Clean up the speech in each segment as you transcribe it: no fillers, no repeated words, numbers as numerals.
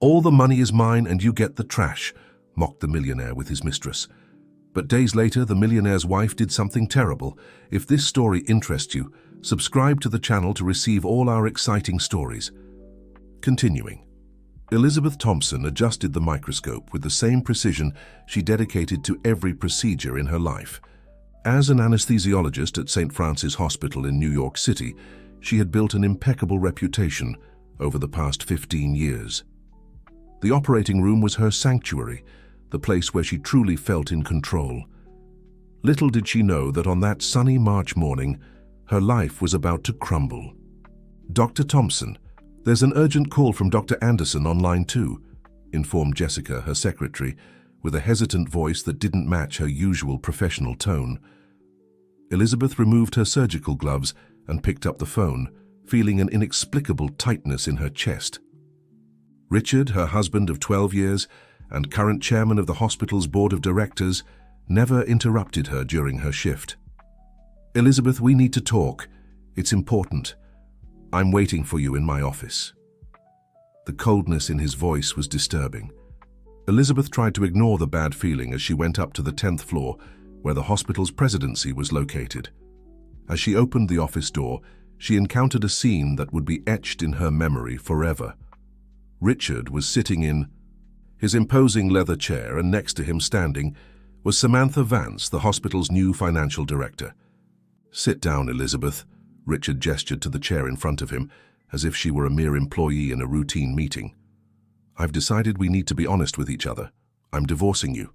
"All the money is mine and you get the trash," mocked the millionaire with his mistress. But days later, the millionaire's wife did something terrible. If this story interests you, subscribe to the channel to receive all our exciting stories. Continuing. Elizabeth Thompson adjusted the microscope with the same precision she dedicated to every procedure in her life. As an anesthesiologist at St. Francis Hospital in New York City, she had built an impeccable reputation over the past 15 years. The operating room was her sanctuary, the place where she truly felt in control. Little did she know that on that sunny March morning, her life was about to crumble. "Dr. Thompson, there's an urgent call from Dr. Anderson on line 2, informed Jessica, her secretary, with a hesitant voice that didn't match her usual professional tone. Elizabeth removed her surgical gloves and picked up the phone, feeling an inexplicable tightness in her chest. Richard, her husband of 12 years and current chairman of the hospital's board of directors, never interrupted her during her shift. "Elizabeth, we need to talk. It's important. I'm waiting for you in my office." The coldness in his voice was disturbing. Elizabeth tried to ignore the bad feeling as she went up to the 10th floor, where the hospital's presidency was located. As she opened the office door, she encountered a scene that would be etched in her memory forever. Richard was sitting in his imposing leather chair, and next to him standing was Samantha Vance, the hospital's new financial director. "Sit down, Elizabeth," Richard gestured to the chair in front of him, as if she were a mere employee in a routine meeting. "I've decided we need to be honest with each other. I'm divorcing you."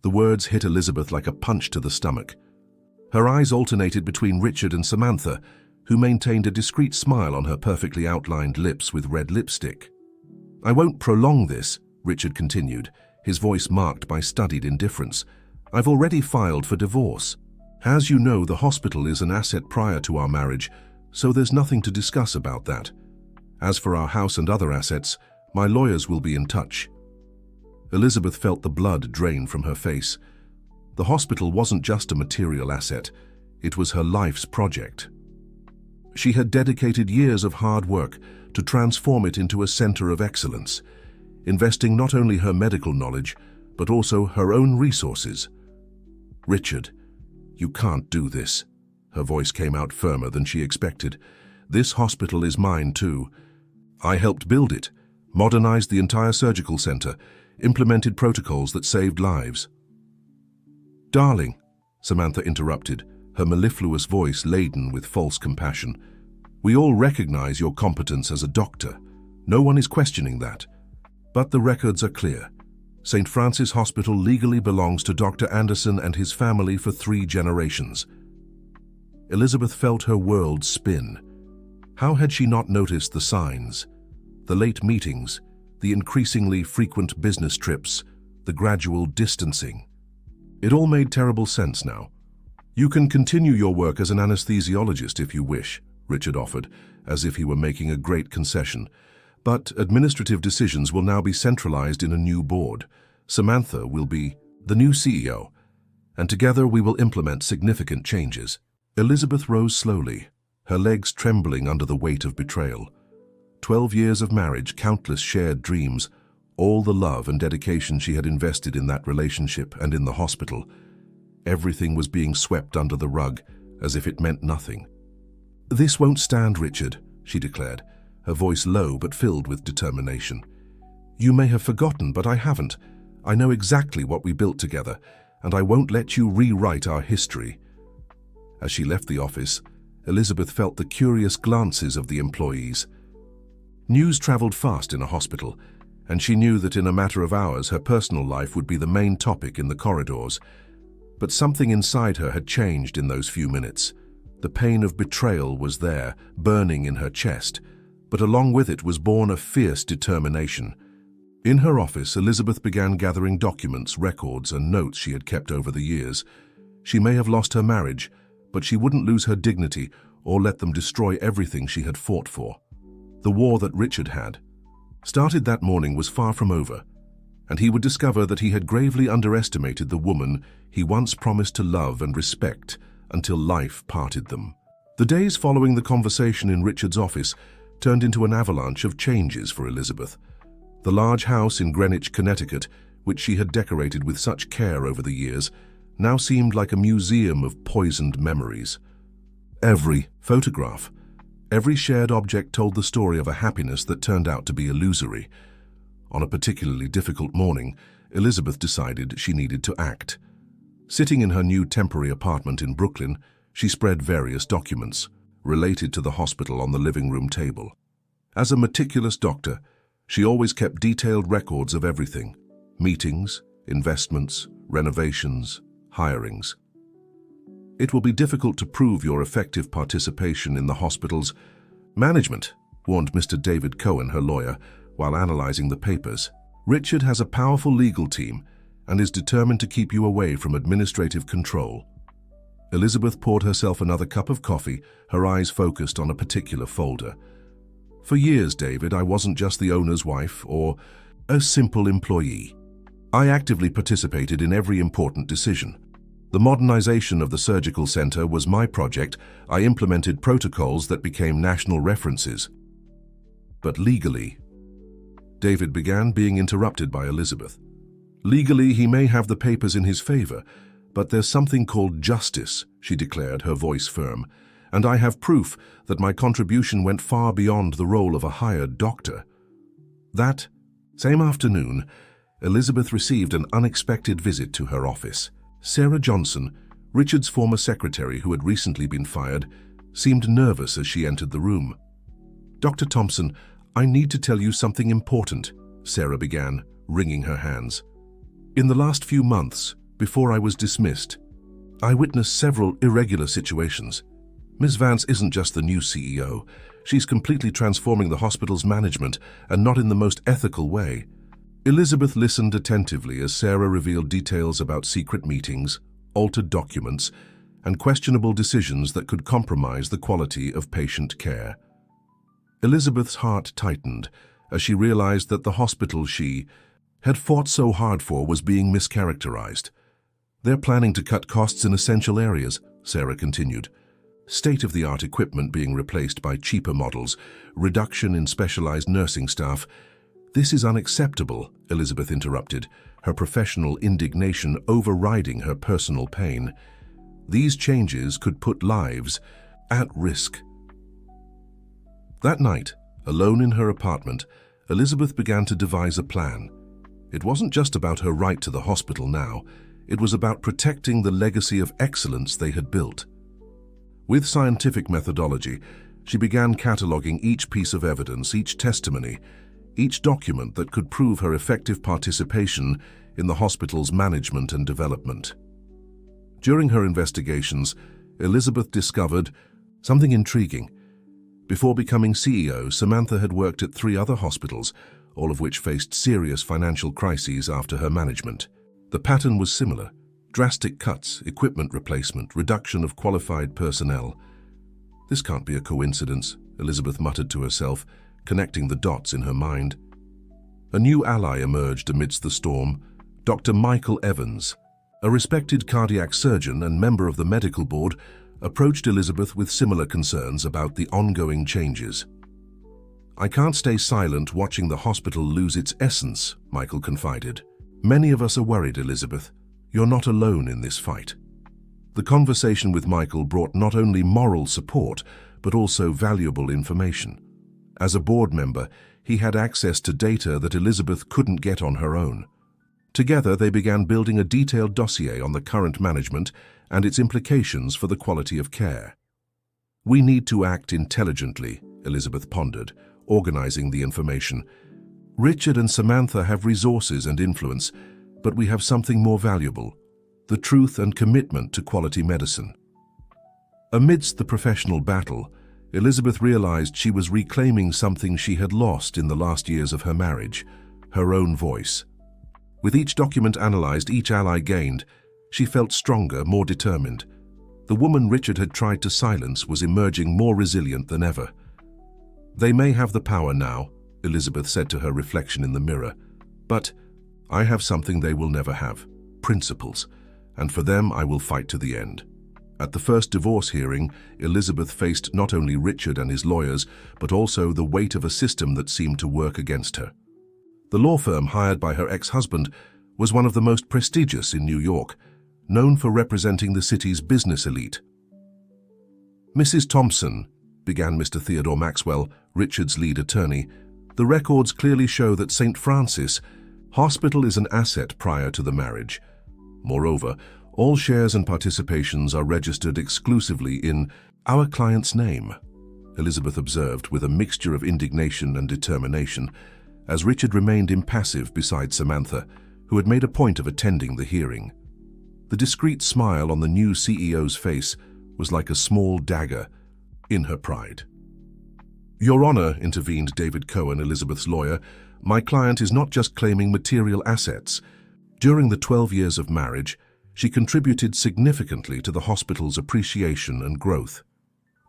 The words hit Elizabeth like a punch to the stomach. Her eyes alternated between Richard and Samantha, who maintained a discreet smile on her perfectly outlined lips with red lipstick. "I won't prolong this," Richard continued, his voice marked by studied indifference. "I've already filed for divorce. As you know, the hospital is an asset prior to our marriage, so there's nothing to discuss about that. As for our house and other assets, my lawyers will be in touch." Elizabeth felt the blood drain from her face. The hospital wasn't just a material asset, it was her life's project. She had dedicated years of hard work to transform it into a center of excellence, investing not only her medical knowledge, but also her own resources. "Richard, you can't do this." Her voice came out firmer than she expected. "This hospital is mine too. I helped build it, modernized the entire surgical center, implemented protocols that saved lives." "Darling," Samantha interrupted, her mellifluous voice laden with false compassion, "we all recognize your competence as a doctor. No one is questioning that. But the records are clear. St. Francis Hospital legally belongs to Dr. Anderson and his family for 3 generations. Elizabeth felt her world spin. How had she not noticed the signs? The late meetings, the increasingly frequent business trips, the gradual distancing. It all made terrible sense now. "You can continue your work as an anesthesiologist if you wish," Richard offered, as if he were making a great concession. "But administrative decisions will now be centralized in a new board. Samantha will be the new CEO, and together we will implement significant changes." Elizabeth rose slowly, her legs trembling under the weight of betrayal. 12 years of marriage, countless shared dreams, all the love and dedication she had invested in that relationship and in the hospital. Everything was being swept under the rug, as if it meant nothing. "This won't stand, Richard," she declared, her voice low but filled with determination. "You may have forgotten, but I haven't. I know exactly what we built together, and I won't let you rewrite our history." As she left the office, Elizabeth felt the curious glances of the employees. News traveled fast in a hospital, and she knew that in a matter of hours her personal life would be the main topic in the corridors. But something inside her had changed in those few minutes. The pain of betrayal was there, burning in her chest, but along with it was born a fierce determination. In her office, Elizabeth began gathering documents, records, and notes she had kept over the years. She may have lost her marriage, but she wouldn't lose her dignity or let them destroy everything she had fought for. The war that Richard had started that morning was far from over, and he would discover that he had gravely underestimated the woman he once promised to love and respect until life parted them. The days following the conversation in Richard's office turned into an avalanche of changes for Elizabeth. The large house in Greenwich, Connecticut, which she had decorated with such care over the years, now seemed like a museum of poisoned memories. Every photograph, every shared object told the story of a happiness that turned out to be illusory. On a particularly difficult morning, Elizabeth decided she needed to act. Sitting in her new temporary apartment in Brooklyn, she spread various documents related to the hospital on the living room table. As a meticulous doctor, she always kept detailed records of everything: meetings, investments, renovations, hirings. It will be difficult to prove your effective participation in the hospital's management, warned Mr. David Cohen, her lawyer, while analyzing the papers. Richard has a powerful legal team and is determined to keep you away from administrative control. Elizabeth poured herself another cup of coffee, her eyes focused on a particular folder. For years, David, I wasn't just the owner's wife or a simple employee. I actively participated in every important decision. The modernization of the surgical center was my project. I implemented protocols that became national references. But legally, David began, being interrupted by Elizabeth. Legally, he may have the papers in his favor, but there's something called justice, she declared, her voice firm, and I have proof that my contribution went far beyond the role of a hired doctor. That same afternoon, Elizabeth received an unexpected visit to her office. Sarah Johnson, Richard's former secretary who had recently been fired, seemed nervous as she entered the room. "Dr. Thompson, I need to tell you something important," Sarah began, wringing her hands. "In the last few months, before I was dismissed, I witnessed several irregular situations. Ms. Vance isn't just the new CEO. She's completely transforming the hospital's management, and not in the most ethical way." Elizabeth listened attentively as Sarah revealed details about secret meetings, altered documents, and questionable decisions that could compromise the quality of patient care. Elizabeth's heart tightened as she realized that the hospital she had fought so hard for was being mischaracterized. "They're planning to cut costs in essential areas," Sarah continued. "State-of-the-art equipment being replaced by cheaper models, reduction in specialized nursing staff." "This is unacceptable," Elizabeth interrupted, her professional indignation overriding her personal pain. "These changes could put lives at risk." That night, alone in her apartment, Elizabeth began to devise a plan. It wasn't just about her right to the hospital now. It was about protecting the legacy of excellence they had built. With scientific methodology, she began cataloging each piece of evidence, each testimony, each document that could prove her effective participation in the hospital's management and development. During her investigations, Elizabeth discovered something intriguing. Before becoming CEO, Samantha had worked at 3 other hospitals, all of which faced serious financial crises after her management. The pattern was similar: drastic cuts, equipment replacement, reduction of qualified personnel. "This can't be a coincidence," Elizabeth muttered to herself, connecting the dots in her mind. A new ally emerged amidst the storm: Dr. Michael Evans, a respected cardiac surgeon and member of the medical board, approached Elizabeth with similar concerns about the ongoing changes. "I can't stay silent watching the hospital lose its essence," Michael confided. "Many of us are worried, Elizabeth. You're not alone in this fight." The conversation with Michael brought not only moral support, but also valuable information. As a board member, he had access to data that Elizabeth couldn't get on her own. Together, they began building a detailed dossier on the current management and its implications for the quality of care. "We need to act intelligently," Elizabeth pondered, organizing the information. "Richard and Samantha have resources and influence, but we have something more valuable: the truth and commitment to quality medicine." Amidst the professional battle, Elizabeth realized she was reclaiming something she had lost in the last years of her marriage: her own voice. With each document analyzed, each ally gained, she felt stronger, more determined. The woman Richard had tried to silence was emerging more resilient than ever. "They may have the power now," Elizabeth said to her reflection in the mirror, "but I have something they will never have: principles, and for them I will fight to the end." At the first divorce hearing, Elizabeth faced not only Richard and his lawyers, but also the weight of a system that seemed to work against her. The law firm hired by her ex-husband was one of the most prestigious in New York, known for representing the city's business elite. "Mrs. Thompson," began Mr. Theodore Maxwell, Richard's lead attorney, "the records clearly show that St. Francis Hospital is an asset prior to the marriage. Moreover, all shares and participations are registered exclusively in our client's name," Elizabeth observed with a mixture of indignation and determination, as Richard remained impassive beside Samantha, who had made a point of attending the hearing. The discreet smile on the new CEO's face was like a small dagger in her pride. "Your Honor," intervened David Cohen, Elizabeth's lawyer, "my client is not just claiming material assets. During the 12 years of marriage, she contributed significantly to the hospital's appreciation and growth.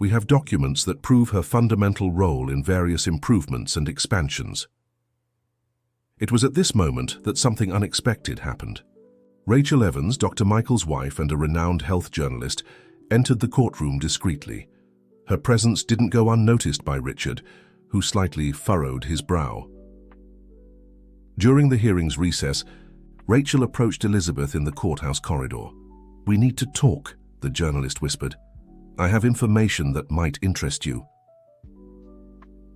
We have documents that prove her fundamental role in various improvements and expansions." It was at this moment that something unexpected happened. Rachel Evans, Dr. Michael's wife and a renowned health journalist, entered the courtroom discreetly. Her presence didn't go unnoticed by Richard, who slightly furrowed his brow. During the hearing's recess, Rachel approached Elizabeth in the courthouse corridor. "We need to talk," the journalist whispered. "I have information that might interest you."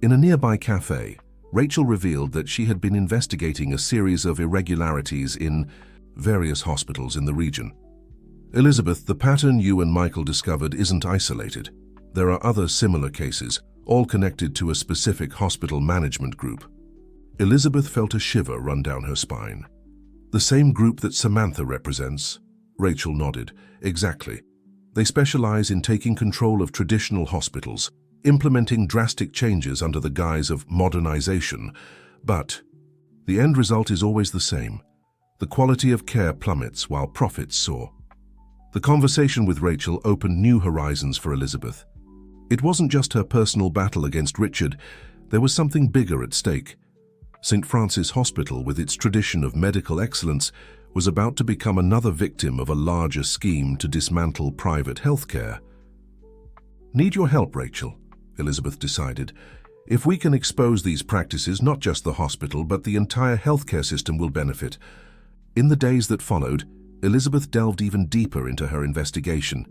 In a nearby cafe, Rachel revealed that she had been investigating a series of irregularities in various hospitals in the region. "Elizabeth, the pattern you and Michael discovered isn't isolated. There are other similar cases, all connected to a specific hospital management group." Elizabeth felt a shiver run down her spine. "The same group that Samantha represents?" Rachel nodded. "Exactly. They specialize in taking control of traditional hospitals, implementing drastic changes under the guise of modernization. But the end result is always the same. The quality of care plummets while profits soar." The conversation with Rachel opened new horizons for Elizabeth. It wasn't just her personal battle against Richard, there was something bigger at stake. St. Francis Hospital, with its tradition of medical excellence, was about to become another victim of a larger scheme to dismantle private healthcare. "Need your help, Rachel," Elizabeth decided. "If we can expose these practices, not just the hospital, but the entire healthcare system will benefit." In the days that followed, Elizabeth delved even deeper into her investigation,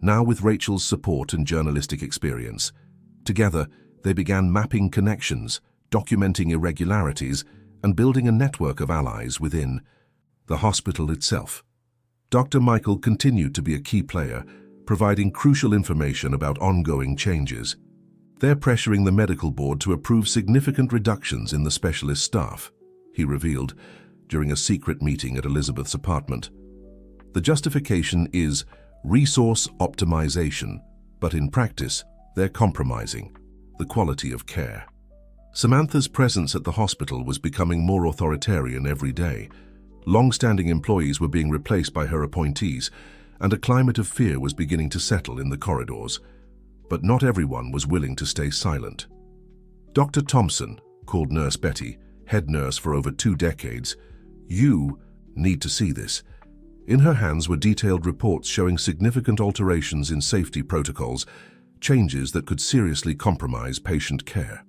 now with Rachel's support and journalistic experience. Together, they began mapping connections, documenting irregularities, and building a network of allies within the hospital itself. Dr. Michael continued to be a key player, providing crucial information about ongoing changes. "They're pressuring the medical board to approve significant reductions in the specialist staff," he revealed during a secret meeting at Elizabeth's apartment. "The justification is resource optimization, but in practice, they're compromising the quality of care." Samantha's presence at the hospital was becoming more authoritarian every day. Long-standing employees were being replaced by her appointees, and a climate of fear was beginning to settle in the corridors. But not everyone was willing to stay silent. "Dr. Thompson," called Nurse Betty, head nurse for over 2 decades, "you need to see this." In her hands were detailed reports showing significant alterations in safety protocols, changes that could seriously compromise patient care.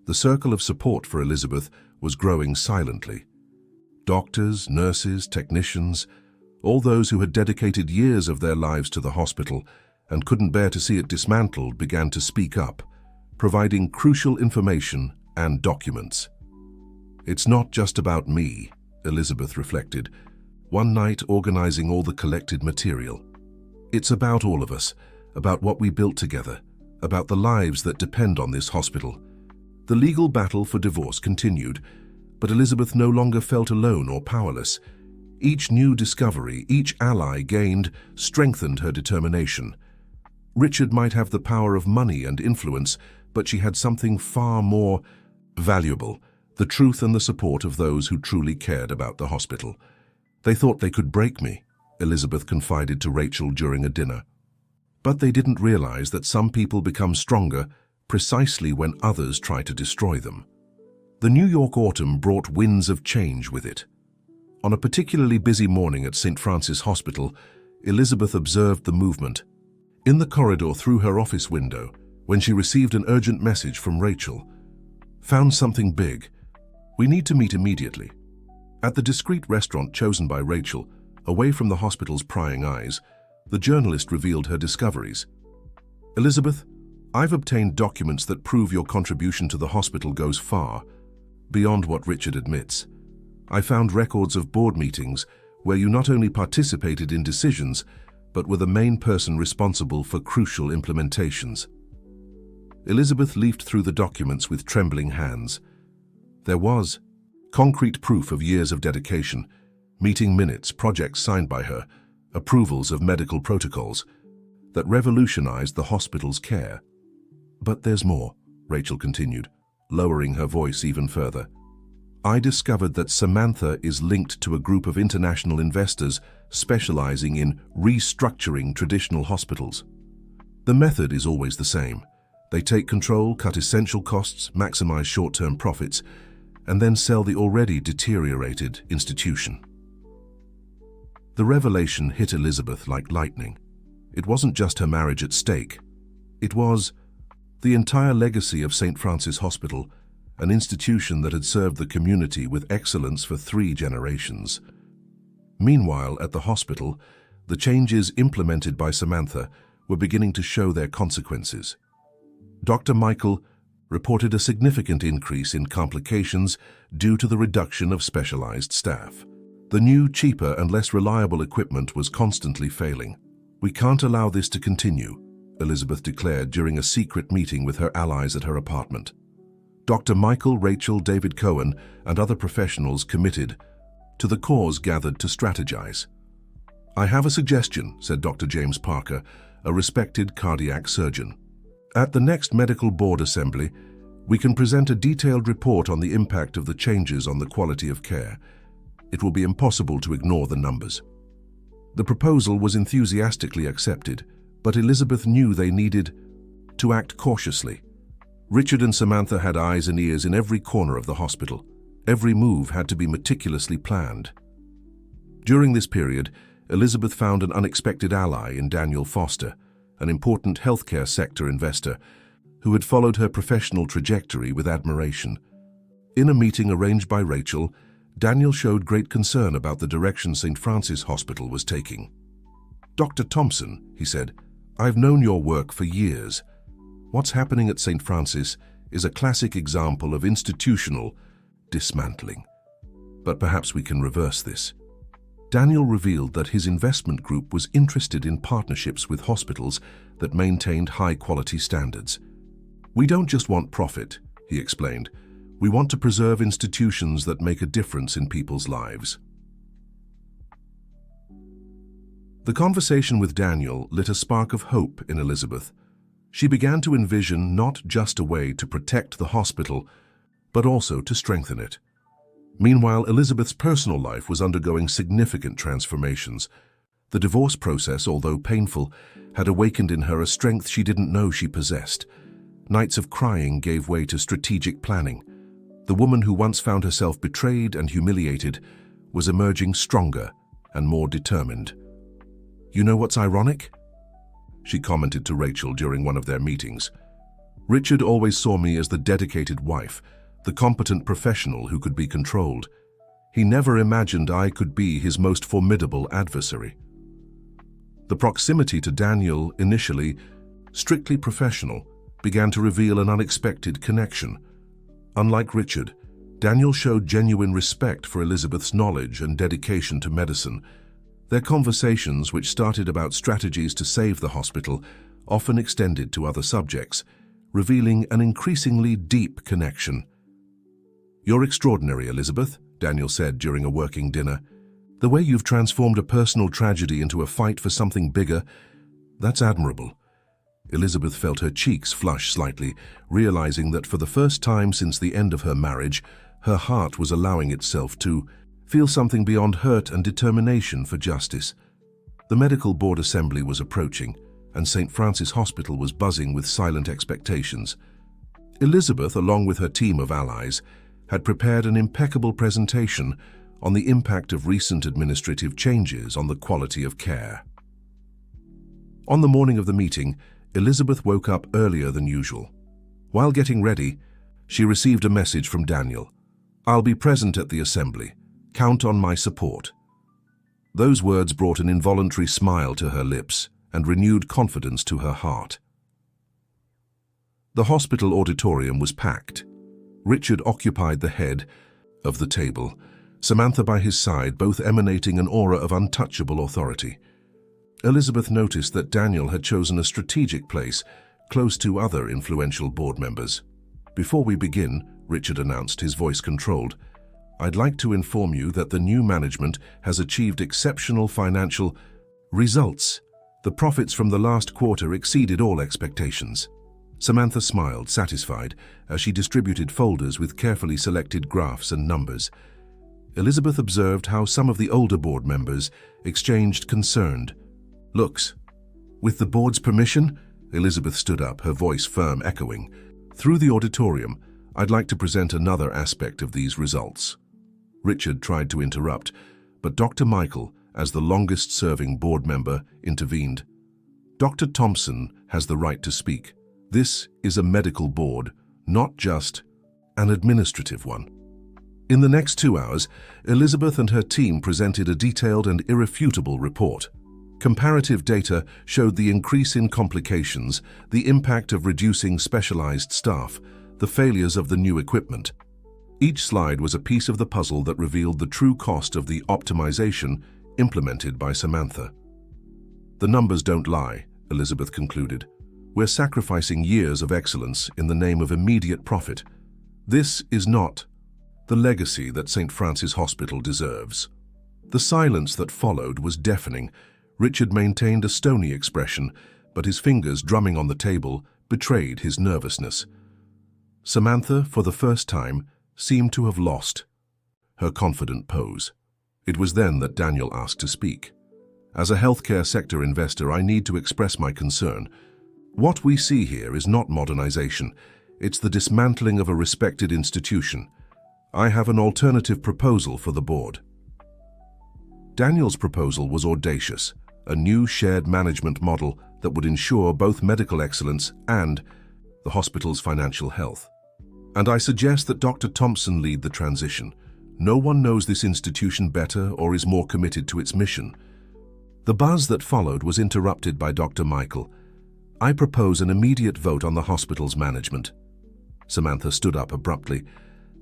The circle of support for Elizabeth was growing silently. Doctors, nurses, technicians, all those who had dedicated years of their lives to the hospital and couldn't bear to see it dismantled, began to speak up, providing crucial information and documents. "It's not just about me," Elizabeth reflected, one night organizing all the collected material. "It's about all of us, about what we built together, about the lives that depend on this hospital." The legal battle for divorce continued, but Elizabeth no longer felt alone or powerless. Each new discovery, each ally gained, strengthened her determination. Richard might have the power of money and influence, but she had something far more valuable: the truth and the support of those who truly cared about the hospital. "They thought they could break me," Elizabeth confided to Rachel during a dinner. "But they didn't realize that some people become stronger precisely when others try to destroy them." The New York autumn brought winds of change with it. On a particularly busy morning at St. Francis Hospital, Elizabeth observed the movement in the corridor through her office window when she received an urgent message from Rachel. "Found something big. We need to meet immediately. At the discreet restaurant chosen by Rachel, away from the hospital's prying eyes, the journalist revealed her discoveries. Elizabeth, I've obtained documents that prove your contribution to the hospital goes far beyond what Richard admits. I found records of board meetings where you not only participated in decisions, but were the main person responsible for crucial implementations. Elizabeth leafed through the documents with trembling hands. There was concrete proof of years of dedication, meeting minutes, projects signed by her, approvals of medical protocols that revolutionized the hospital's care. But there's more, Rachel continued, lowering her voice even further. I discovered that Samantha is linked to a group of international investors specializing in restructuring traditional hospitals. The method is always the same. They take control, cut essential costs, maximize short-term profits, and then sell the already deteriorated institution. The revelation hit Elizabeth like lightning. It wasn't just her marriage at stake. It was the entire legacy of St. Francis Hospital, an institution that had served the community with excellence for 3 generations. Meanwhile, at the hospital, the changes implemented by Samantha were beginning to show their consequences. Dr. Michael reported a significant increase in complications due to the reduction of specialized staff. The new, cheaper and less reliable equipment was constantly failing. We can't allow this to continue, Elizabeth declared during a secret meeting with her allies at her apartment. Dr. Michael, Rachel, David Cohen, and other professionals committed to the cause gathered to strategize. I have a suggestion, said Dr. James Parker, a respected cardiac surgeon. At the next medical board assembly, we can present a detailed report on the impact of the changes on the quality of care. It will be impossible to ignore the numbers. The proposal was enthusiastically accepted, but Elizabeth knew they needed to act cautiously. Richard and Samantha had eyes and ears in every corner of the hospital. Every move had to be meticulously planned. During this period, Elizabeth found an unexpected ally in Daniel Foster, an important healthcare sector investor who had followed her professional trajectory with admiration. In a meeting arranged by Rachel, Daniel showed great concern about the direction St. Francis Hospital was taking. Dr. Thompson, he said, I've known your work for years. What's happening at St. Francis is a classic example of institutional dismantling. But perhaps we can reverse this. Daniel revealed that his investment group was interested in partnerships with hospitals that maintained high-quality standards. We don't just want profit, he explained. We want to preserve institutions that make a difference in people's lives. The conversation with Daniel lit a spark of hope in Elizabeth. She began to envision not just a way to protect the hospital, but also to strengthen it. Meanwhile, Elizabeth's personal life was undergoing significant transformations. The divorce process, although painful, had awakened in her a strength she didn't know she possessed. Nights of crying gave way to strategic planning. The woman who once found herself betrayed and humiliated was emerging stronger and more determined. You know what's ironic? She commented to Rachel during one of their meetings. Richard always saw me as the dedicated wife, the competent professional who could be controlled. He never imagined I could be his most formidable adversary. The proximity to Daniel, initially strictly professional, began to reveal an unexpected connection. Unlike Richard, Daniel showed genuine respect for Elizabeth's knowledge and dedication to medicine. Their conversations, which started about strategies to save the hospital, often extended to other subjects, revealing an increasingly deep connection. You're extraordinary, Elizabeth, Daniel said during a working dinner. The way you've transformed a personal tragedy into a fight for something bigger, that's admirable. Elizabeth felt her cheeks flush slightly, realizing that for the first time since the end of her marriage, her heart was allowing itself to feel something beyond hurt and determination for justice. The medical board assembly was approaching, and St. Francis Hospital was buzzing with silent expectations. Elizabeth, along with her team of allies, had prepared an impeccable presentation on the impact of recent administrative changes on the quality of care. On the morning of the meeting, Elizabeth woke up earlier than usual. While getting ready, she received a message from Daniel. I'll be present at the assembly. Count on my support." Those words brought an involuntary smile to her lips and renewed confidence to her heart. The hospital auditorium was packed. Richard occupied the head of the table, Samantha by his side, both emanating an aura of untouchable authority. Elizabeth noticed that Daniel had chosen a strategic place close to other influential board members. "Before we begin," Richard announced, his voice controlled, "I'd like to inform you that the new management has achieved exceptional financial results. The profits from the last quarter exceeded all expectations." Samantha smiled, satisfied, as she distributed folders with carefully selected graphs and numbers. Elizabeth observed how some of the older board members exchanged concerned looks. "With the board's permission," Elizabeth stood up, her voice firm, echoing, "through the auditorium, I'd like to present another aspect of these results." Richard tried to interrupt, but Dr. Michael, as the longest-serving board member, intervened. "Dr. Thompson has the right to speak. This is a medical board, not just an administrative one." In the next 2 hours, Elizabeth and her team presented a detailed and irrefutable report. Comparative data showed the increase in complications, the impact of reducing specialized staff, the failures of the new equipment. Each slide was a piece of the puzzle that revealed the true cost of the optimization implemented by Samantha. "The numbers don't lie," Elizabeth concluded. "We're sacrificing years of excellence in the name of immediate profit. This is not the legacy that St. Francis Hospital deserves." The silence that followed was deafening. Richard maintained a stony expression, but his fingers drumming on the table betrayed his nervousness. Samantha, for the first time, seemed to have lost her confident pose. It was then that Daniel asked to speak. "As a healthcare sector investor, I need to express my concern. What we see here is not modernization. It's the dismantling of a respected institution. I have an alternative proposal for the board." Daniel's proposal was audacious, a new shared management model that would ensure both medical excellence and the hospital's financial health. "And I suggest that Dr. Thompson lead the transition. No one knows this institution better or is more committed to its mission." The buzz that followed was interrupted by Dr. Michael. "I propose an immediate vote on the hospital's management." Samantha stood up abruptly.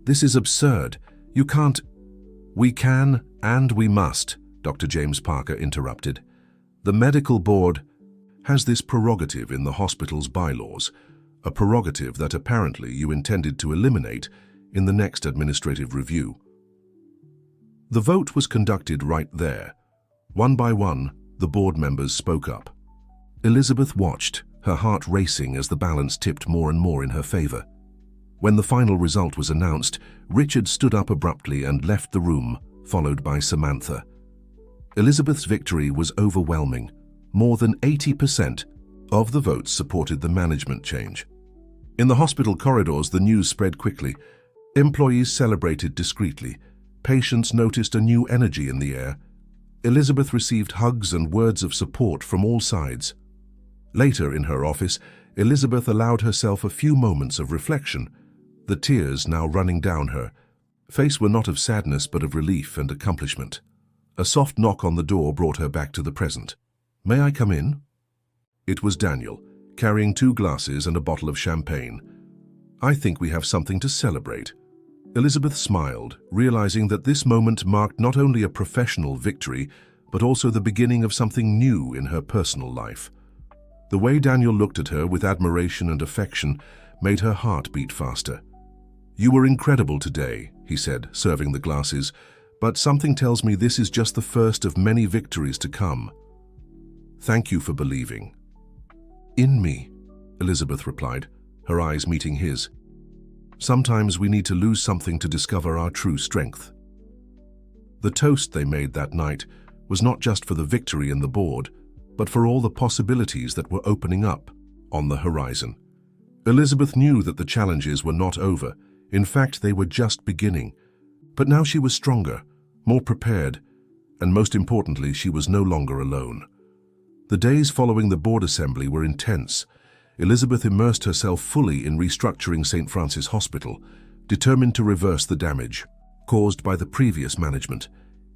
"This is absurd. You can't—" "We can and we must," Dr. James Parker interrupted. "The medical board has this prerogative in the hospital's bylaws, a prerogative that apparently you intended to eliminate in the next administrative review." The vote was conducted right there. One by one, the board members spoke up. Elizabeth watched, her heart racing as the balance tipped more and more in her favor. When the final result was announced, Richard stood up abruptly and left the room, followed by Samantha. Elizabeth's victory was overwhelming. More than 80% of the votes supported the management change. In the hospital corridors, the news spread quickly. Employees celebrated discreetly. Patients noticed a new energy in the air. Elizabeth received hugs and words of support from all sides. Later in her office, Elizabeth allowed herself a few moments of reflection, the tears now running down her face were not of sadness but of relief and accomplishment. A soft knock on the door brought her back to the present. "May I come in?" It was Daniel, carrying 2 glasses and a bottle of champagne. "I think we have something to celebrate." Elizabeth smiled, realizing that this moment marked not only a professional victory, but also the beginning of something new in her personal life. The way Daniel looked at her with admiration and affection made her heart beat faster. "You were incredible today," he said, serving the glasses, "but something tells me this is just the first of many victories to come. Thank you for believing." "In me," Elizabeth replied, her eyes meeting his. "Sometimes we need to lose something to discover our true strength." The toast they made that night was not just for the victory in the board, but for all the possibilities that were opening up on the horizon. Elizabeth knew that the challenges were not over. In fact, they were just beginning. But now she was stronger, more prepared, and most importantly, she was no longer alone. The days following the board assembly were intense. Elizabeth immersed herself fully in restructuring St. Francis Hospital, determined to reverse the damage caused by the previous management.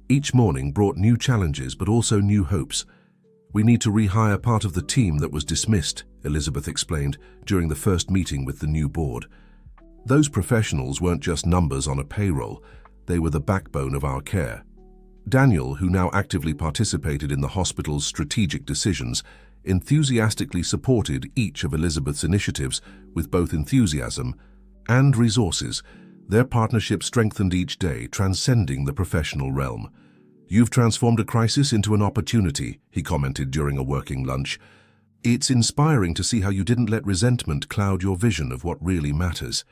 Each morning brought new challenges but also new hopes. "We need to rehire part of the team that was dismissed," Elizabeth explained during the first meeting with the new board. "Those professionals weren't just numbers on a payroll, they were the backbone of our care." Daniel, who now actively participated in the hospital's strategic decisions, enthusiastically supported each of Elizabeth's initiatives with both enthusiasm and resources. Their partnership strengthened each day, transcending the professional realm. "You've transformed a crisis into an opportunity," he commented during a working lunch. "It's inspiring to see how you didn't let resentment cloud your vision of what really matters."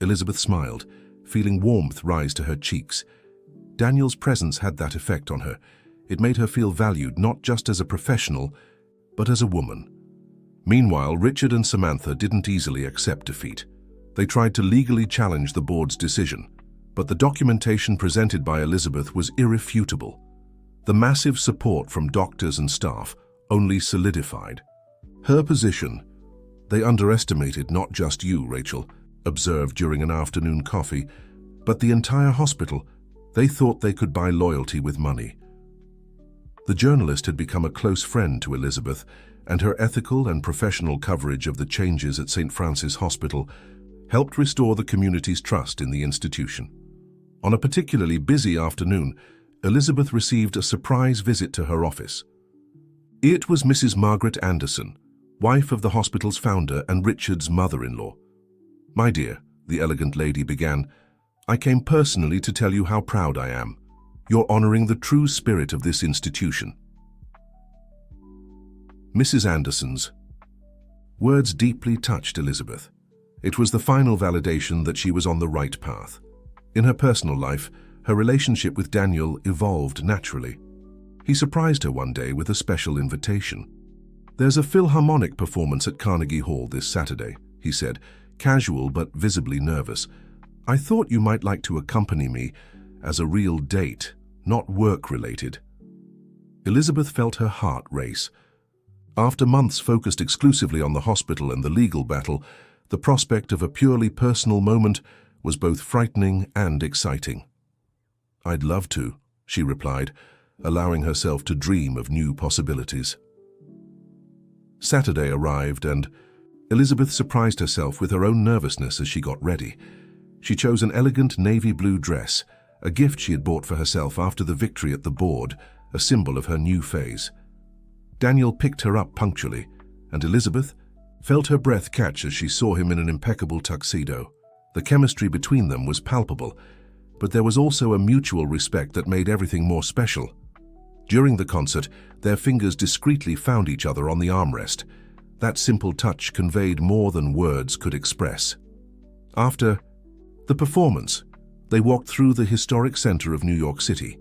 Elizabeth smiled, feeling warmth rise to her cheeks. Daniel's presence had that effect on her. It made her feel valued not just as a professional, but as a woman. Meanwhile, Richard and Samantha didn't easily accept defeat. They tried to legally challenge the board's decision, but the documentation presented by Elizabeth was irrefutable. The massive support from doctors and staff only solidified her position. "They underestimated not just you, Rachel," observed during an afternoon coffee, "but the entire hospital. They thought they could buy loyalty with money." The journalist had become a close friend to Elizabeth, and her ethical and professional coverage of the changes at St. Francis Hospital helped restore the community's trust in the institution. On a particularly busy afternoon, Elizabeth received a surprise visit to her office. It was Mrs. Margaret Anderson, wife of the hospital's founder and Richard's mother-in-law. "My dear," the elegant lady began, "I came personally to tell you how proud I am. You're honoring the true spirit of this institution." Mrs. Anderson's words deeply touched Elizabeth. It was the final validation that she was on the right path. In her personal life, her relationship with Daniel evolved naturally. He surprised her one day with a special invitation. "There's a Philharmonic performance at Carnegie Hall this Saturday," he said, casual but visibly nervous. "I thought you might like to accompany me as a real date, not work-related." Elizabeth felt her heart race. After months focused exclusively on the hospital and the legal battle, the prospect of a purely personal moment was both frightening and exciting. "I'd love to," she replied, allowing herself to dream of new possibilities. Saturday arrived, and Elizabeth surprised herself with her own nervousness as she got ready. She chose an elegant navy blue dress, a gift she had bought for herself after the victory at the board, a symbol of her new phase. Daniel picked her up punctually, and Elizabeth felt her breath catch as she saw him in an impeccable tuxedo. The chemistry between them was palpable, but there was also a mutual respect that made everything more special. During the concert, their fingers discreetly found each other on the armrest. That simple touch conveyed more than words could express. After the performance, they walked through the historic center of New York City,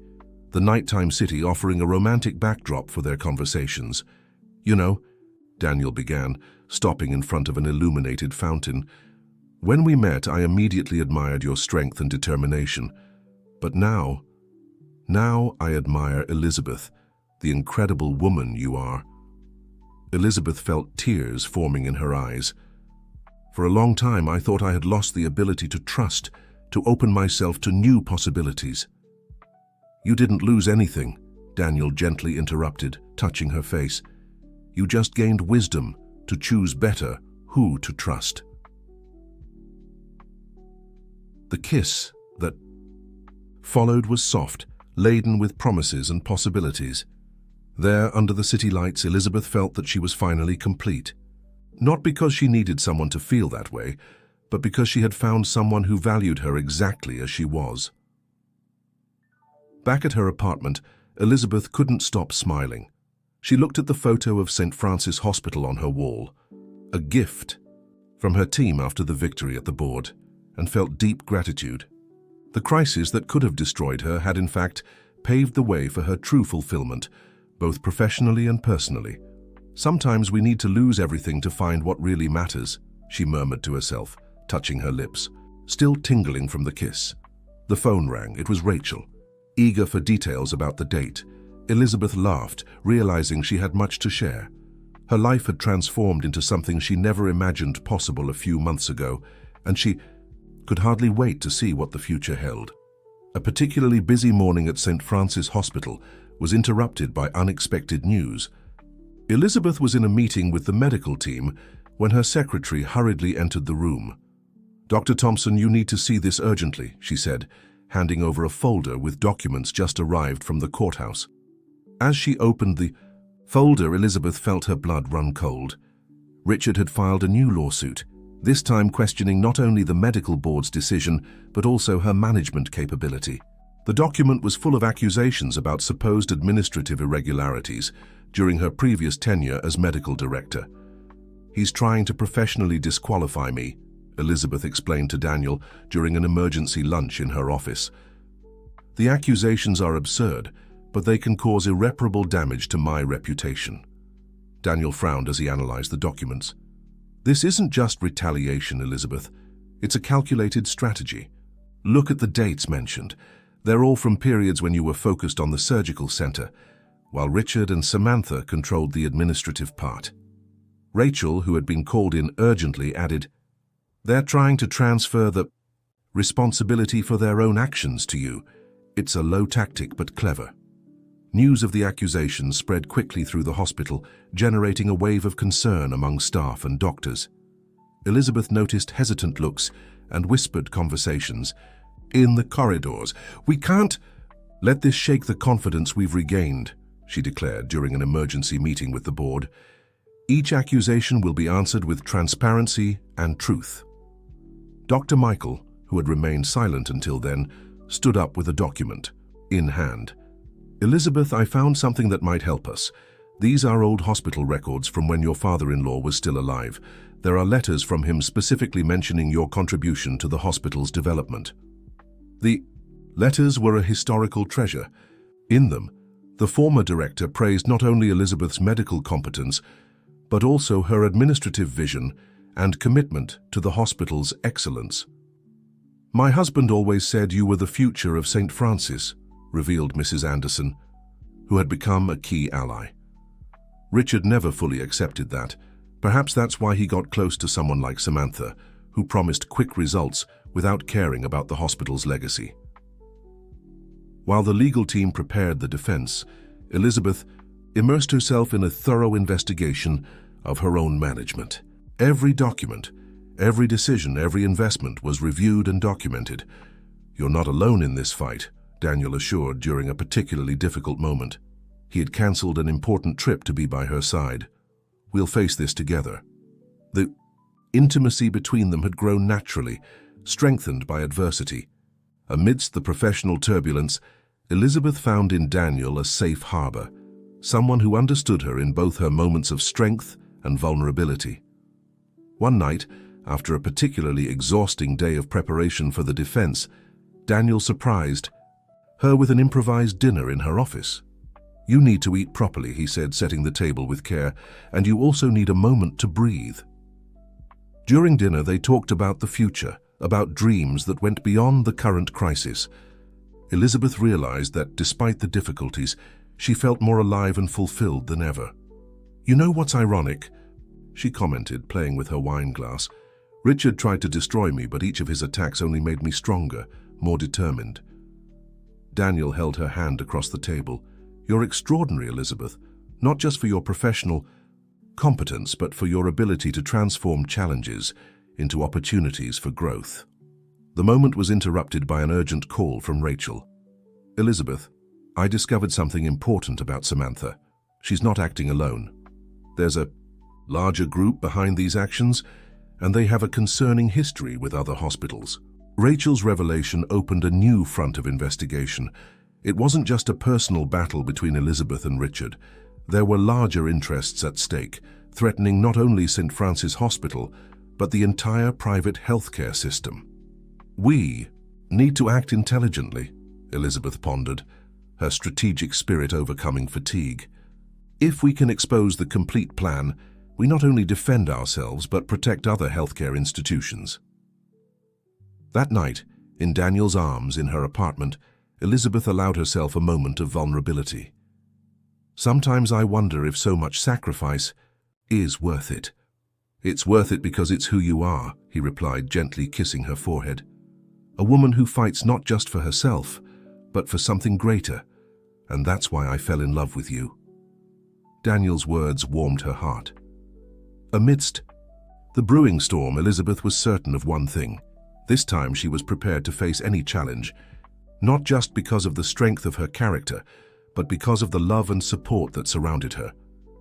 the nighttime city offering a romantic backdrop for their conversations. "You know," Daniel began, stopping in front of an illuminated fountain, "when we met, I immediately admired your strength and determination. But now I admire Elizabeth, the incredible woman you are." Elizabeth felt tears forming in her eyes. "For a long time, I thought I had lost the ability to trust, to open myself to new possibilities." "You didn't lose anything," Daniel gently interrupted, touching her face. "You just gained wisdom to choose better who to trust." The kiss that followed was soft, laden with promises and possibilities. There, under the city lights, Elizabeth felt that she was finally complete. Not because she needed someone to feel that way, but because she had found someone who valued her exactly as she was. Back at her apartment, Elizabeth couldn't stop smiling. She looked at the photo of St. Francis Hospital on her wall, a gift from her team after the victory at the board, and felt deep gratitude. The crisis that could have destroyed her had in fact paved the way for her true fulfillment, both professionally and personally. "Sometimes we need to lose everything to find what really matters," she murmured to herself, touching her lips, still tingling from the kiss. The phone rang. It was Rachel. Eager for details about the date, Elizabeth laughed, realizing she had much to share. Her life had transformed into something she never imagined possible a few months ago, and she could hardly wait to see what the future held. A particularly busy morning at St. Francis Hospital was interrupted by unexpected news. Elizabeth was in a meeting with the medical team when her secretary hurriedly entered the room. "Dr. Thompson, you need to see this urgently," she said, handing over a folder with documents just arrived from the courthouse. As she opened the folder, Elizabeth felt her blood run cold. Richard had filed a new lawsuit, this time questioning not only the medical board's decision, but also her management capability. The document was full of accusations about supposed administrative irregularities during her previous tenure as medical director. "He's trying to professionally disqualify me," Elizabeth explained to Daniel during an emergency lunch in her office. "The accusations are absurd, but they can cause irreparable damage to my reputation." Daniel frowned as he analyzed the documents. "This isn't just retaliation, Elizabeth. It's a calculated strategy. Look at the dates mentioned. They're all from periods when you were focused on the surgical center, while Richard and Samantha controlled the administrative part." Rachel, who had been called in urgently, added, "They're trying to transfer the responsibility for their own actions to you. It's a low tactic but clever." News of the accusations spread quickly through the hospital, generating a wave of concern among staff and doctors. Elizabeth noticed hesitant looks and whispered conversations in the corridors. "We can't let this shake the confidence we've regained," she declared during an emergency meeting with the board. "Each accusation will be answered with transparency and truth." Dr. Michael, who had remained silent until then, stood up with a document in hand. "Elizabeth, I found something that might help us. These are old hospital records from when your father-in-law was still alive. There are letters from him specifically mentioning your contribution to the hospital's development." The letters were a historical treasure. In them, the former director praised not only Elizabeth's medical competence, but also her administrative vision and commitment to the hospital's excellence. "My husband always said you were the future of St. Francis," revealed Mrs. Anderson, who had become a key ally. Richard never fully accepted that. Perhaps that's why he got close to someone like Samantha, who promised quick results without caring about the hospital's legacy. While the legal team prepared the defense, Elizabeth immersed herself in a thorough investigation of her own management. Every document, every decision, every investment was reviewed and documented. "You're not alone in this fight," Daniel assured during a particularly difficult moment. He had cancelled an important trip to be by her side. "We'll face this together." The intimacy between them had grown naturally, strengthened by adversity. Amidst the professional turbulence, Elizabeth found in Daniel a safe harbor, someone who understood her in both her moments of strength and vulnerability. One night, after a particularly exhausting day of preparation for the defense, Daniel surprised her with an improvised dinner in her office. "You need to eat properly," he said, setting the table with care, "and you also need a moment to breathe." During dinner, they talked about the future, about dreams that went beyond the current crisis. Elizabeth realized that despite the difficulties, she felt more alive and fulfilled than ever. "You know what's ironic?" she commented, playing with her wine glass. "Richard tried to destroy me, but each of his attacks only made me stronger, more determined." Daniel held her hand across the table. "You're extraordinary, Elizabeth, not just for your professional competence, but for your ability to transform challenges into opportunities for growth." The moment was interrupted by an urgent call from Rachel. "Elizabeth, I discovered something important about Samantha. She's not acting alone. There's a larger group behind these actions, and they have a concerning history with other hospitals." Rachel's revelation opened a new front of investigation. It wasn't just a personal battle between Elizabeth and Richard. There were larger interests at stake, threatening not only St. Francis Hospital, but the entire private healthcare system. "We need to act intelligently," Elizabeth pondered, her strategic spirit overcoming fatigue. "If we can expose the complete plan, we not only defend ourselves but protect other healthcare institutions." That night, in Daniel's arms in her apartment, Elizabeth allowed herself a moment of vulnerability. "Sometimes I wonder if so much sacrifice is worth it." "It's worth it because it's who you are," he replied, gently kissing her forehead. A woman who fights not just for herself, but for something greater. And that's why I fell in love with you." Daniel's words warmed her heart. Amidst the brewing storm, Elizabeth was certain of one thing. This time she was prepared to face any challenge, not just because of the strength of her character, but because of the love and support that surrounded her.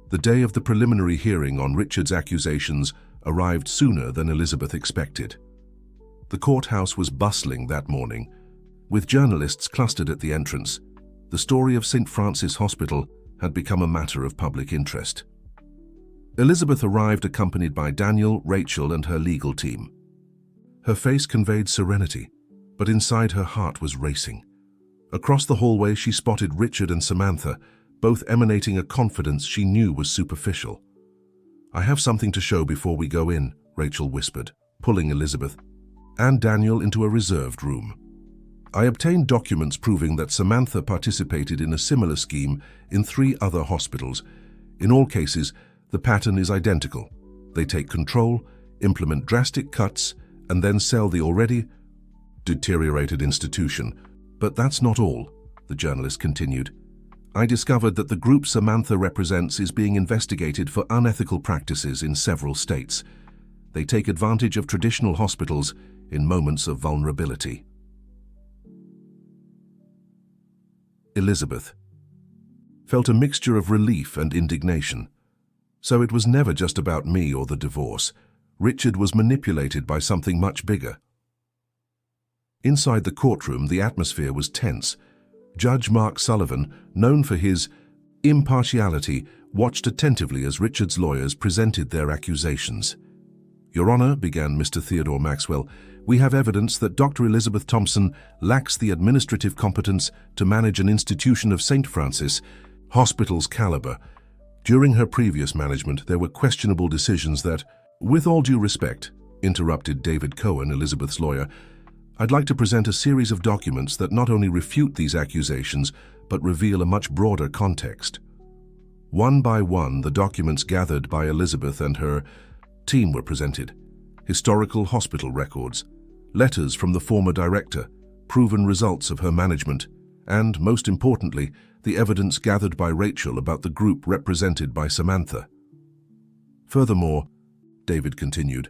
The day of the preliminary hearing on Richard's accusations arrived sooner than Elizabeth expected. The courthouse was bustling that morning, with journalists clustered at the entrance. The story of St. Francis Hospital had become a matter of public interest. Elizabeth arrived accompanied by Daniel, Rachel, and her legal team. Her face conveyed serenity, but inside her heart was racing. Across the hallway she spotted Richard and Samantha, both emanating a confidence she knew was superficial. "I have something to show before we go in," Rachel whispered, pulling Elizabeth and Daniel into a reserved room. "I obtained documents proving that Samantha participated in a similar scheme in 3 other hospitals. In all cases, the pattern is identical. They take control, implement drastic cuts, and then sell the already deteriorated institution. But that's not all," the journalist continued. "I discovered that the group Samantha represents is being investigated for unethical practices in several states. They take advantage of traditional hospitals in moments of vulnerability." Elizabeth felt a mixture of relief and indignation. So it was never just about me or the divorce. Richard was manipulated by something much bigger. Inside the courtroom, the atmosphere was tense. Judge Mark Sullivan, known for his impartiality, watched attentively as Richard's lawyers presented their accusations. "Your Honor," began Mr. Theodore Maxwell, "we have evidence that Dr. Elizabeth Thompson lacks the administrative competence to manage an institution of St. Francis Hospital's caliber. During her previous management, there were questionable decisions that—" "With all due respect," interrupted David Cohen, Elizabeth's lawyer, "I'd like to present a series of documents that not only refute these accusations, but reveal a much broader context." One by one, the documents gathered by Elizabeth and her team were presented. Historical hospital records, letters from the former director, proven results of her management, and, most importantly, the evidence gathered by Rachel about the group represented by Samantha. "Furthermore," David continued,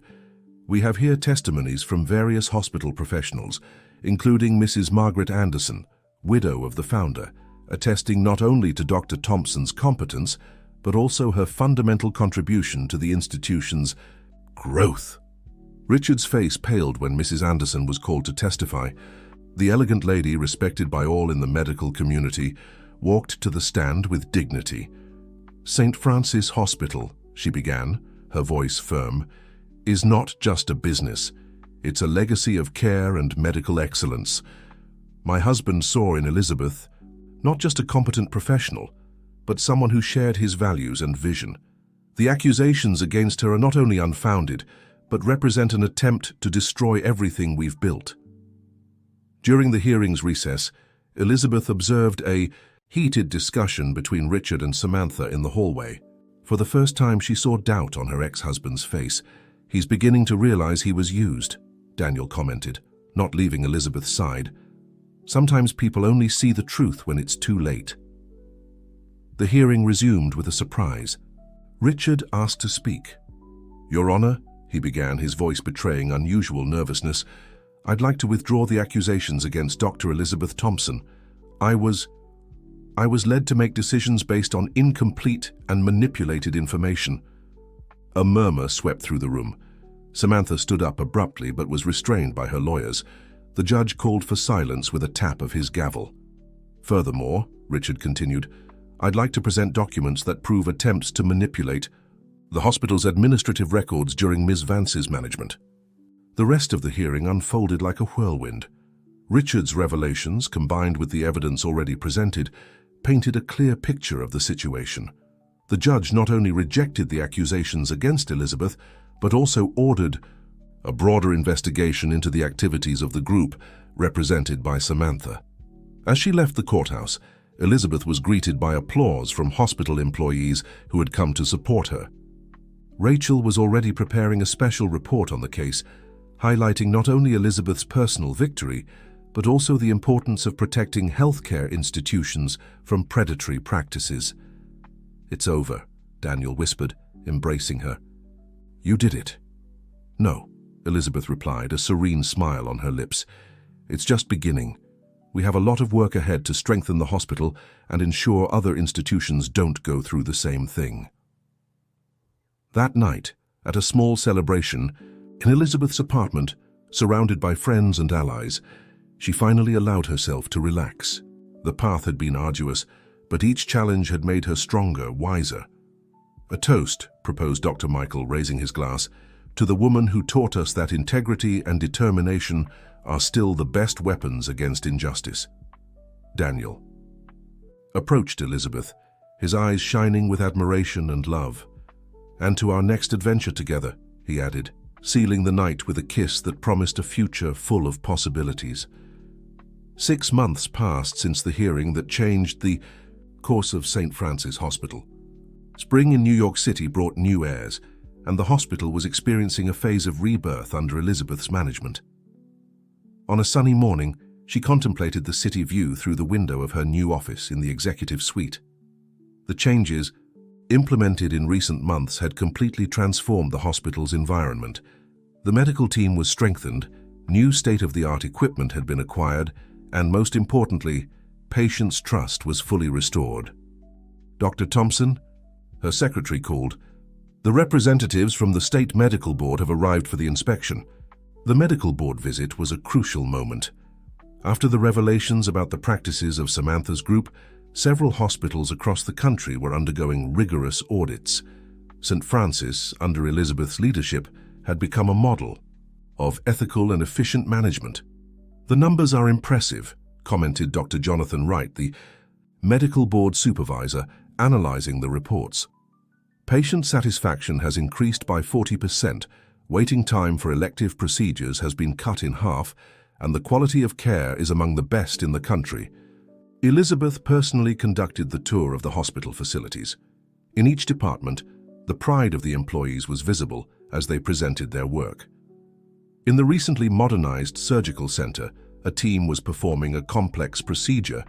"we have here testimonies from various hospital professionals, including Mrs. Margaret Anderson, widow of the founder, attesting not only to Dr. Thompson's competence, but also her fundamental contribution to the institution's growth." Richard's face paled when Mrs. Anderson was called to testify. The elegant lady, respected by all in the medical community, walked to the stand with dignity. "St. Francis Hospital," she began, her voice firm, "is not just a business. It's a legacy of care and medical excellence. My husband saw in Elizabeth not just a competent professional, but someone who shared his values and vision. The accusations against her are not only unfounded, but represent an attempt to destroy everything we've built." During the hearing's recess, Elizabeth observed a heated discussion between Richard and Samantha in the hallway. For the first time, she saw doubt on her ex-husband's face. "He's beginning to realize he was used," Daniel commented, not leaving Elizabeth's side. "Sometimes people only see the truth when it's too late." The hearing resumed with a surprise. Richard asked to speak. "Your Honor," he began, his voice betraying unusual nervousness, "I'd like to withdraw the accusations against Dr. Elizabeth Thompson. I was led to make decisions based on incomplete and manipulated information." A murmur swept through the room. Samantha stood up abruptly but was restrained by her lawyers. The judge called for silence with a tap of his gavel. "Furthermore," Richard continued, "I'd like to present documents that prove attempts to manipulate the hospital's administrative records during Ms. Vance's management." The rest of the hearing unfolded like a whirlwind. Richard's revelations, combined with the evidence already presented, painted a clear picture of the situation. The judge not only rejected the accusations against Elizabeth, but also ordered a broader investigation into the activities of the group represented by Samantha. As she left the courthouse, Elizabeth was greeted by applause from hospital employees who had come to support her. Rachel was already preparing a special report on the case, highlighting not only Elizabeth's personal victory, but also the importance of protecting healthcare institutions from predatory practices. "It's over," Daniel whispered, embracing her. "You did it." "No," Elizabeth replied, a serene smile on her lips. "It's just beginning. We have a lot of work ahead to strengthen the hospital and ensure other institutions don't go through the same thing." That night, at a small celebration, in Elizabeth's apartment, surrounded by friends and allies, she finally allowed herself to relax. The path had been arduous, but each challenge had made her stronger, wiser. "A toast," proposed Dr. Michael, raising his glass, "to the woman who taught us that integrity and determination are still the best weapons against injustice." Daniel approached Elizabeth, his eyes shining with admiration and love. "And to our next adventure together," he added, sealing the night with a kiss that promised a future full of possibilities. 6 months passed since the hearing that changed the course of St. Francis Hospital. Spring in New York City brought new airs, and the hospital was experiencing a phase of rebirth under Elizabeth's management. On a sunny morning, she contemplated the city view through the window of her new office in the executive suite. The changes, implemented in recent months, had completely transformed the hospital's environment. The medical team was strengthened, new state-of-the-art equipment had been acquired, and most importantly, patients' trust was fully restored. "Dr. Thompson," her secretary called, "the representatives from the State Medical Board have arrived for the inspection." The medical board visit was a crucial moment. After the revelations about the practices of Samantha's group, several hospitals across the country were undergoing rigorous audits. St. Francis, under Elizabeth's leadership, had become a model of ethical and efficient management. "The numbers are impressive," commented Dr. Jonathan Wright, the medical board supervisor, analyzing the reports. "Patient satisfaction has increased by 40%, waiting time for elective procedures has been cut in half, and the quality of care is among the best in the country." Elizabeth personally conducted the tour of the hospital facilities. In each department, the pride of the employees was visible as they presented their work. In the recently modernized surgical center, a team was performing a complex procedure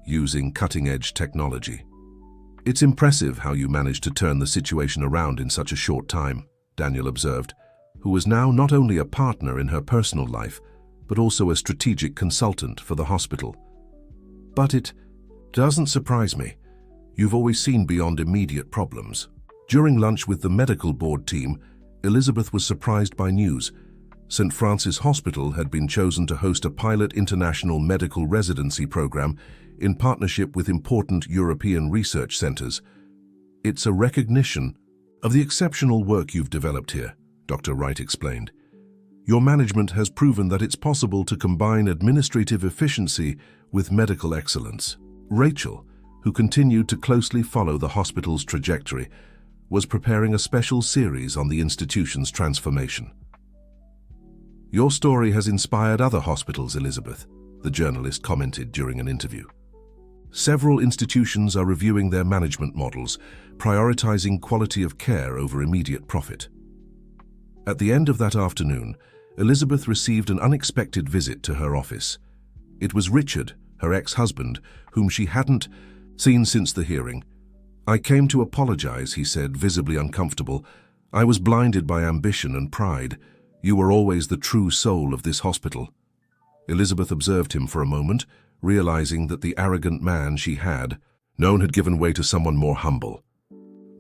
using cutting-edge technology. "It's impressive how you managed to turn the situation around in such a short time," Daniel observed, who was now not only a partner in her personal life, but also a strategic consultant for the hospital. "But it doesn't surprise me. You've always seen beyond immediate problems." During lunch with the medical board team, Elizabeth was surprised by news. St. Francis Hospital had been chosen to host a pilot international medical residency program in partnership with important European research centers. "It's a recognition of the exceptional work you've developed here," Dr. Wright explained. "Your management has proven that it's possible to combine administrative efficiency with medical excellence." Rachel, who continued to closely follow the hospital's trajectory, was preparing a special series on the institution's transformation. "Your story has inspired other hospitals, Elizabeth," the journalist commented during an interview. "Several institutions are reviewing their management models, prioritizing quality of care over immediate profit." At the end of that afternoon, Elizabeth received an unexpected visit to her office. It was Richard, her ex-husband, whom she hadn't seen since the hearing. "I came to apologize," he said, visibly uncomfortable. "I was blinded by ambition and pride. You were always the true soul of this hospital." Elizabeth observed him for a moment, realizing that the arrogant man she had known had given way to someone more humble.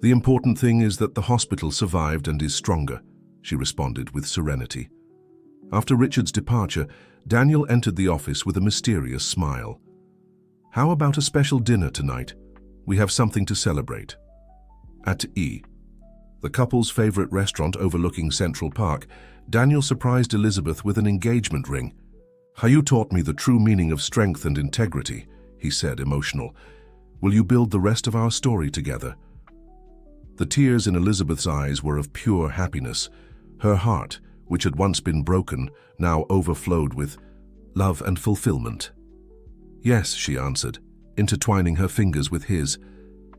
"The important thing is that the hospital survived and is stronger," she responded with serenity. After Richard's departure, Daniel entered the office with a mysterious smile. "How about a special dinner tonight? We have something to celebrate." At E, the couple's favorite restaurant overlooking Central Park, Daniel surprised Elizabeth with an engagement ring. "How you taught me the true meaning of strength and integrity," he said, emotional. "Will you build the rest of our story together?" The tears in Elizabeth's eyes were of pure happiness. Her heart, which had once been broken, now overflowed with love and fulfillment. "Yes," she answered, intertwining her fingers with his.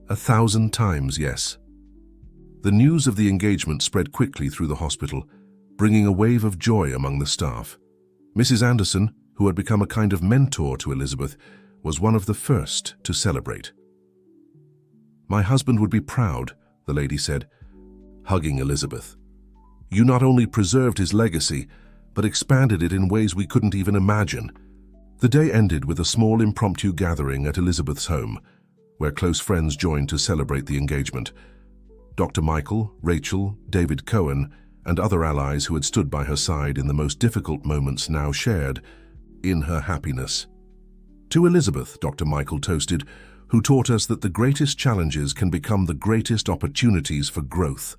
1,000 times yes." The news of the engagement spread quickly through the hospital. bringing a wave of joy among the staff. Mrs. Anderson, who had become a kind of mentor to Elizabeth, was one of the first to celebrate. "My husband would be proud," the lady said, hugging Elizabeth. "You not only preserved his legacy, but expanded it in ways we couldn't even imagine." The day ended with a small impromptu gathering at Elizabeth's home, where close friends joined to celebrate the engagement. Dr. Michael, Rachel, David Cohen, and other allies who had stood by her side in the most difficult moments now shared in her happiness. "To Elizabeth," Dr. Michael toasted, "who taught us that the greatest challenges can become the greatest opportunities for growth."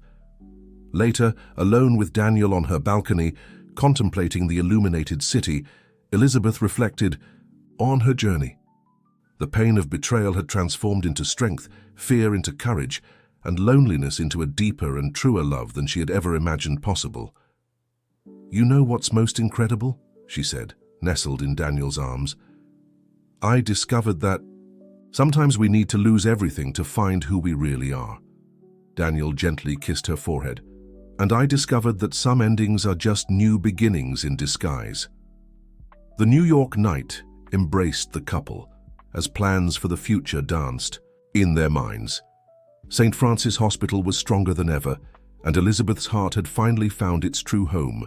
Later, alone with Daniel on her balcony, contemplating the illuminated city, Elizabeth reflected on her journey. The pain of betrayal had transformed into strength, fear into courage, and loneliness into a deeper and truer love than she had ever imagined possible. "You know what's most incredible?" she said, nestled in Daniel's arms. "I discovered that sometimes we need to lose everything to find who we really are." Daniel gently kissed her forehead. "And I discovered that some endings are just new beginnings in disguise." The New York night embraced the couple as plans for the future danced in their minds. St. Francis Hospital was stronger than ever, and Elizabeth's heart had finally found its true home,